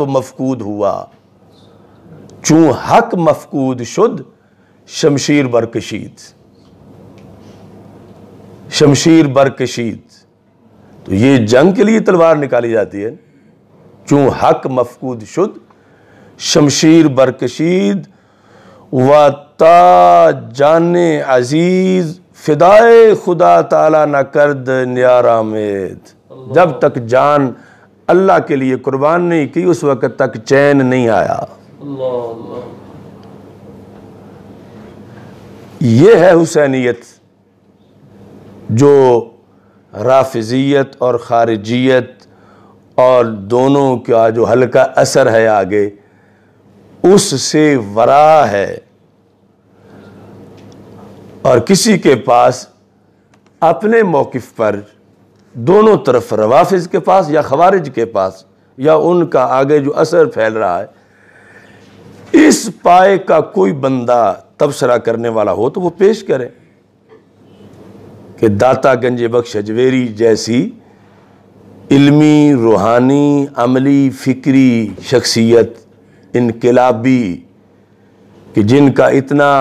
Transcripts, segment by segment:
جب مفقود ہوا، چون حق مفقود شد شمشیر برکشید، شمشیر برکشید. تو یہ جنگ کے لیے تلوار نکالی جاتی ہے. چون حق مفقود شد شمشیر برکشید، و تا جان عزیز فدائے خدا تعالیٰ نہ کرد نیار آمید. جب تک جان اللہ کے لیے قربان نہیں کی اس وقت تک چین نہیں آیا. یہ ہے حسینیت جو رافضیت اور خارجیت اور دونوں کا جو ہلکا اثر ہے آگے اس سے ورا ہے. اور کسی کے پاس اپنے موقف پر دونوں طرف، روافض کے پاس یا خوارج کے پاس یا ان کا آگے جو اثر پھیل رہا ہے، اس پائے کا کوئی بندہ تبصرہ کرنے والا ہو تو وہ پیش کرے کہ داتا گنج بخش اجویری جیسی علمی، روحانی، عملی، فکری شخصیت، انقلابی، کہ جن کا اتنا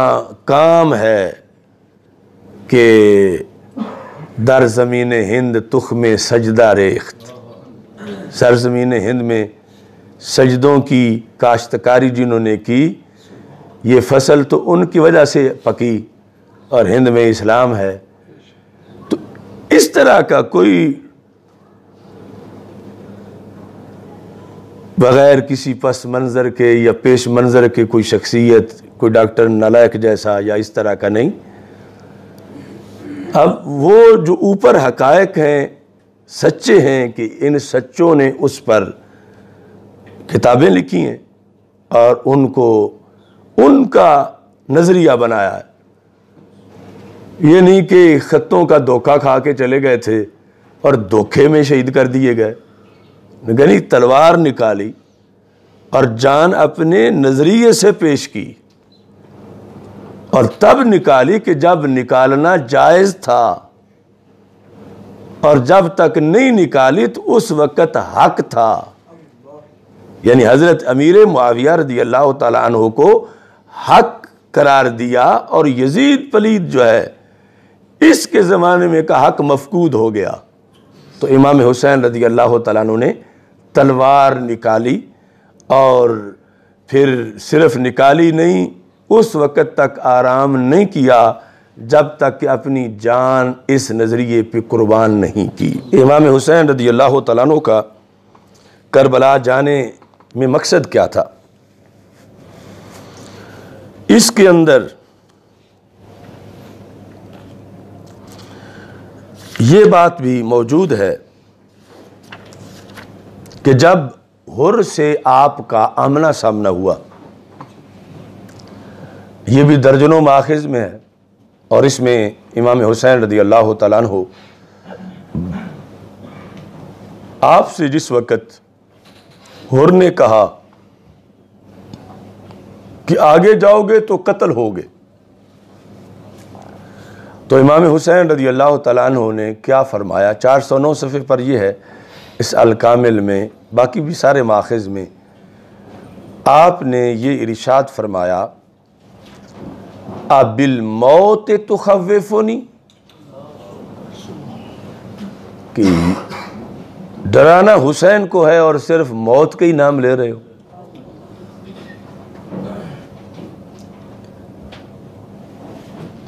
کام ہے کہ در زمین ہند تخم سجدہ ریخت، سرزمین ہند میں سجدوں کی کاشتکاری جنہوں نے کی، یہ فصل تو ان کی وجہ سے پکی اور ہند میں اسلام ہے. تو اس طرح کا کوئی بغیر کسی پس منظر کے یا پیش منظر کے کوئی شخصیت، کوئی ڈاکٹر نالائق جیسا یا اس طرح کا نہیں. اب وہ جو اوپر حقائق ہیں سچے ہیں کہ ان سچوں نے اس پر کتابیں لکھی ہیں اور ان کو ان کا نظریہ بنایا ہے. یہ نہیں کہ خطوں کا دھوکہ کھا کے چلے گئے تھے اور دھوکے میں شہید کر دیے گئے. گنی تلوار نکالی اور جان اپنے نظریے سے پیش کی، اور تب نکالی کہ جب نکالنا جائز تھا، اور جب تک نہیں نکالی تو اس وقت حق تھا. یعنی حضرت امیر معاویہ رضی اللہ تعالیٰ عنہ کو حق قرار دیا، اور یزید پلید جو ہے اس کے زمانے میں کا حق مفقود ہو گیا. تو امام حسین رضی اللہ تعالیٰ عنہ نے تلوار نکالی، اور پھر صرف نکالی نہیں، اس وقت تک آرام نہیں کیا جب تک کہ اپنی جان اس نظریے پہ قربان نہیں کی. امام حسین رضی اللہ تعالیٰ عنہ کا کربلا جانے میں مقصد کیا تھا؟ اس کے اندر یہ بات بھی موجود ہے کہ جب حر سے آپ کا آمنا سامنا ہوا، یہ بھی درجنوں ماخذ میں ہے، اور اس میں امام حسین رضی اللہ تعالیٰ عنہ آپ سے جس وقت حر نے کہا کہ آگے جاؤ گے تو قتل ہوگے، تو امام حسین رضی اللہ تعالیٰ عنہ نے کیا فرمایا؟ 409 صفحے پر یہ ہے اس الکامل میں، باقی بھی سارے ماخذ میں. آپ نے یہ ارشاد فرمایا، بالموت تخوفنی، کہ ڈرانا حسین کو ہے اور صرف موت کا ہی نام لے رہے ہو.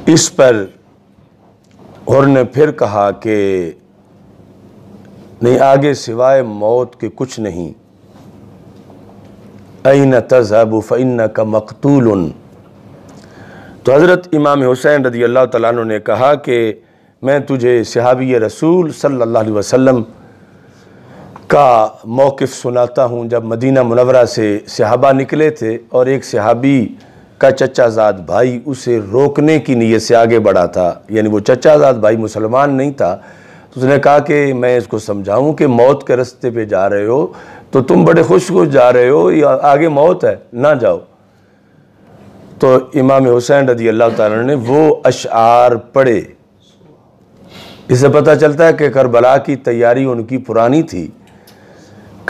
اس پر اور نے پھر کہا کہ نہیں، آگے سوائے موت کے کچھ نہیں. اَيْنَ تَذْهَبُ فَإِنَّكَ مَقْتُولٌ. تو حضرت امام حسین رضی اللہ تعالیٰ عنہ نے کہا کہ میں تجھے صحابی رسول صلی اللہ علیہ وسلم کا موقف سناتا ہوں. جب مدینہ منورہ سے صحابہ نکلے تھے اور ایک صحابی کا چچا زاد بھائی اسے روکنے کی نیت سے آگے بڑھا تھا، یعنی وہ چچا زاد بھائی مسلمان نہیں تھا، تو اس نے کہا کہ میں اس کو سمجھاؤں کہ موت کے رستے پہ جا رہے ہو تو تم بڑے خوش خوش جا رہے ہو، یا آگے موت ہے، نہ جاؤ. تو امام حسین رضی اللہ تعالیٰ نے وہ اشعار پڑھے. اس سے پتہ چلتا ہے کہ کربلا کی تیاری ان کی پرانی تھی.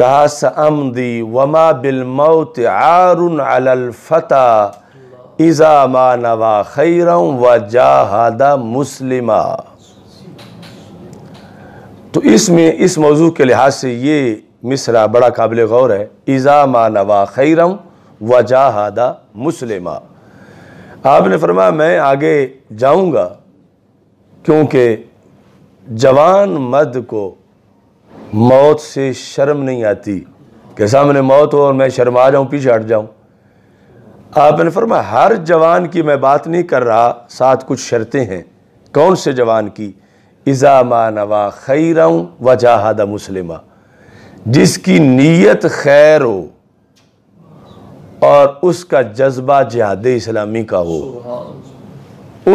کہا سأمضی وما بالموت عار علی الفتى اذا ما نوى خیرا وجاہد مسلما۔ تو اس میں اس موضوع کے لحاظ سے یہ مصرع بڑا قابل غور ہے، اذا ما نوى خیرا وجاہد مسلما۔ آپ نے فرمایا میں آگے جاؤں گا کیونکہ جوان مرد کو موت سے شرم نہیں آتی کہ سامنے موت ہو اور میں شرما جاؤں، پیچھے ہٹ جاؤں۔ آپ نے فرمایا ہر جوان کی میں بات نہیں کر رہا، ساتھ کچھ شرطیں ہیں۔ کون سے جوان کی؟ اذا ما نوى خیرا وجاہد مسلما، جس کی نیت خیر ہو اور اس کا جذبہ جہاد اسلامی کا ہو،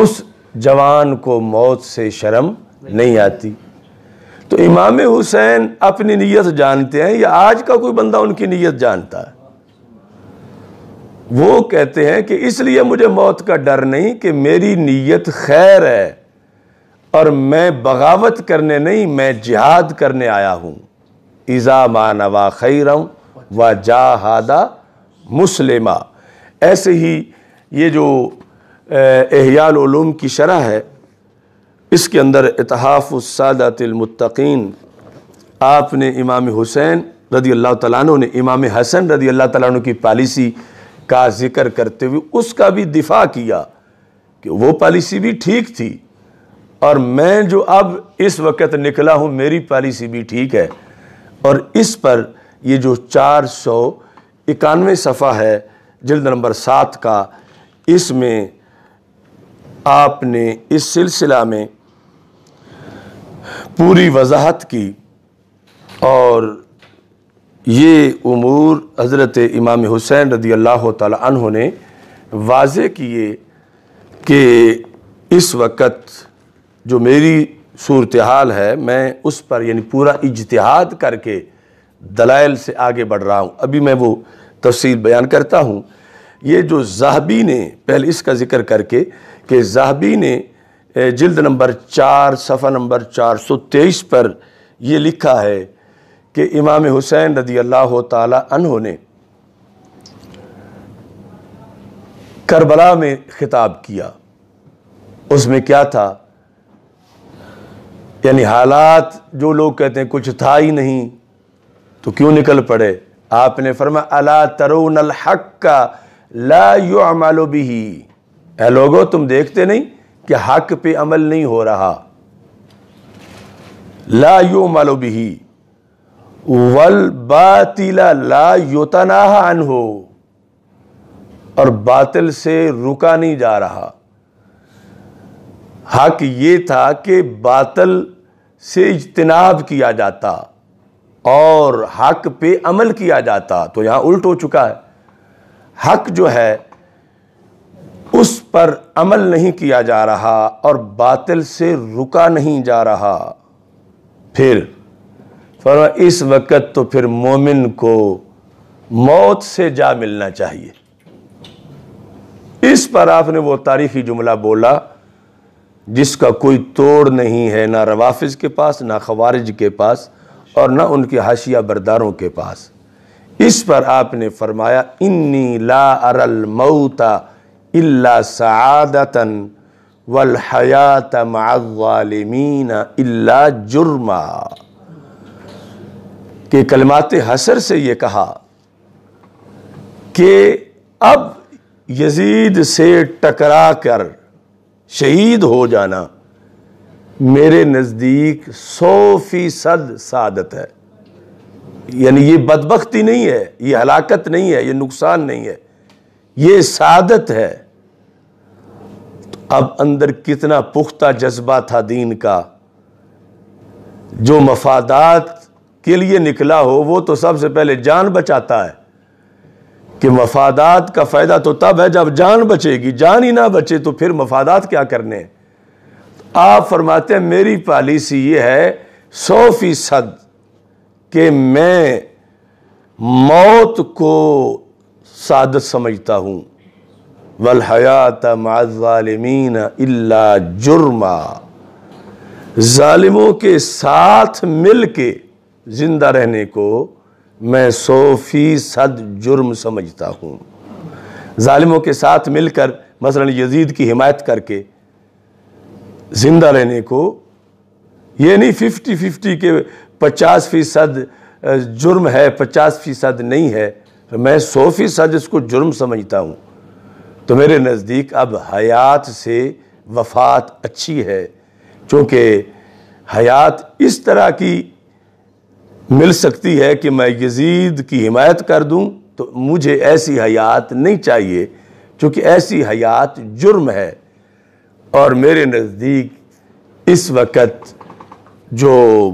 اس جوان کو موت سے شرم نہیں آتی۔ تو امام حسین اپنی نیت جانتے ہیں یا آج کا کوئی بندہ ان کی نیت جانتا ہے؟ وہ کہتے ہیں کہ اس لیے مجھے موت کا ڈر نہیں کہ میری نیت خیر ہے اور میں بغاوت کرنے نہیں، میں جہاد کرنے آیا ہوں۔ اذا ما نوى خیرا وجاہد مسلما۔ ایسے ہی یہ جو احیاء العلوم کی شرح ہے، اس کے اندر اتحاف السادات المتقین، آپ نے امام حسین رضی اللہ تعالیٰ عنہ نے امام حسن رضی اللہ تعالیٰ عنہ کی پالیسی کا ذکر کرتے ہوئے اس کا بھی دفاع کیا کہ وہ پالیسی بھی ٹھیک تھی اور میں جو اب اس وقت نکلا ہوں میری پالیسی بھی ٹھیک ہے۔ اور اس پر یہ جو 491 صفحہ ہے جلد نمبر 7 کا، اس میں آپ نے اس سلسلہ میں پوری وضاحت کی اور یہ امور حضرت امام حسین رضی اللہ تعالی عنہ نے واضح کیے کہ اس وقت جو میری صورتحال ہے میں اس پر یعنی پورا اجتہاد کر کے دلائل سے آگے بڑھ رہا ہوں۔ ابھی میں وہ تفصیل بیان کرتا ہوں۔ یہ جو ذہبی نے پہلے اس کا ذکر کر کے کہ ذہبی نے جلد نمبر 4 صفحہ نمبر 423 پر یہ لکھا ہے کہ امام حسین رضی اللہ تعالی عنہ نے کربلا میں خطاب کیا۔ اس میں کیا تھا؟ یعنی حالات جو لوگ کہتے ہیں کچھ تھا ہی نہیں تو کیوں نکل پڑے؟ آپ نے فرمایا الا ترون الحق لا يعمل به، اے لوگو تم دیکھتے نہیں کہ حق پہ عمل نہیں ہو رہا، لا يعمل به والباطل لا يتناهى عنه، اور باطل سے رکا نہیں جا رہا۔ حق یہ تھا کہ باطل سے اجتناب کیا جاتا اور حق پہ عمل کیا جاتا، تو یہاں الٹ ہو چکا ہے۔ حق جو ہے اس پر عمل نہیں کیا جا رہا اور باطل سے رکا نہیں جا رہا۔ پھر فرمایا اس وقت تو پھر مومن کو موت سے جا ملنا چاہیے۔ اس پر آپ نے وہ تاریخی جملہ بولا جس کا کوئی توڑ نہیں ہے، نہ روافض کے پاس، نہ خوارج کے پاس، اور نہ ان کے حاشیہ برداروں کے پاس۔ اس پر آپ نے فرمایا انی لا اری الموت الا سعادتا والحیات مع الظالمین الا جرما، کہ کلمات حسر سے یہ کہا کہ اب یزید سے ٹکرا کر شہید ہو جانا میرے نزدیک 100% سعادت ہے۔ یعنی یہ بدبختی نہیں ہے، یہ ہلاکت نہیں ہے، یہ نقصان نہیں ہے، یہ سعادت ہے۔ اب اندر کتنا پختہ جذبہ تھا دین کا، جو مفادات کے لیے نکلا ہو وہ تو سب سے پہلے جان بچاتا ہے، کہ مفادات کا فائدہ تو تب ہے جب جان بچے گی، جان ہی نہ بچے تو پھر مفادات کیا کرنے ہیں۔ آپ فرماتے ہیں میری پالیسی یہ ہے 100% کہ میں موت کو سعادت سمجھتا ہوں، والحیات مع الظالمین الا جرما، ظالموں کے ساتھ مل کے زندہ رہنے کو میں 100% جرم سمجھتا ہوں۔ ظالموں کے ساتھ مل کر مثلا یزید کی حمایت کر کے زندہ رہنے کو، یہ نہیں 50-50 کے 50% جرم ہے 50% نہیں ہے، میں 100% اس کو جرم سمجھتا ہوں۔ تو میرے نزدیک اب حیات سے وفات اچھی ہے، چونکہ حیات اس طرح کی مل سکتی ہے کہ میں یزید کی حمایت کر دوں، تو مجھے ایسی حیات نہیں چاہیے، چونکہ ایسی حیات جرم ہے۔ اور میرے نزدیک اس وقت جو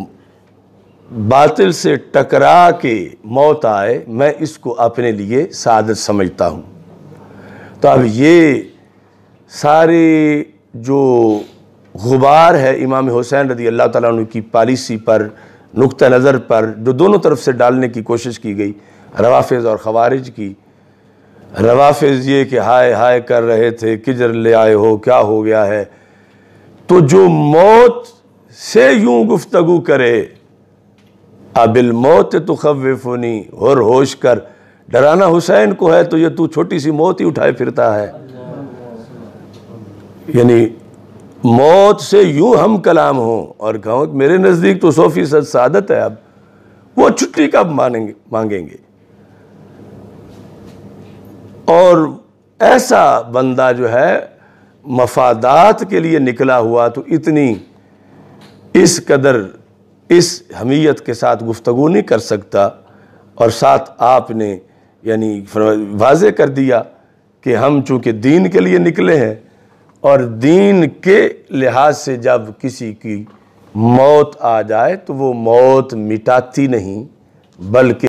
باطل سے ٹکرا کے موت آئے، میں اس کو اپنے لیے سعادت سمجھتا ہوں۔ تو اب یہ سارے جو غبار ہے امام حسین رضی اللہ تعالیٰ عنہ کی پالیسی پر، نقطہ نظر پر، جو دونوں طرف سے ڈالنے کی کوشش کی گئی، روافض اور خوارج کی۔ روافض یہ کہ ہائے ہائے کر رہے تھے، کجر لے آئے ہو، کیا ہو گیا ہے۔ تو جو موت سے یوں گفتگو کرے، اب الموت تخوفنی، ہر ہوش کر، ڈرانا حسین کو ہے تو یہ تو چھوٹی سی موت ہی اٹھائے پھرتا ہے۔ یعنی موت سے یوں ہم کلام ہوں اور کہوں کہ میرے نزدیک تو 100% سعادت ہے، اب وہ چھٹی کب مانگیں گے؟ اور ایسا بندہ جو ہے مفادات کے لیے نکلا ہوا تو اتنی اس قدر اس حمیت کے ساتھ گفتگو نہیں کر سکتا۔ اور ساتھ آپ نے یعنی واضح کر دیا کہ ہم چونکہ دین کے لیے نکلے ہیں، اور دین کے لحاظ سے جب کسی کی موت آ جائے تو وہ موت مٹاتی نہیں بلکہ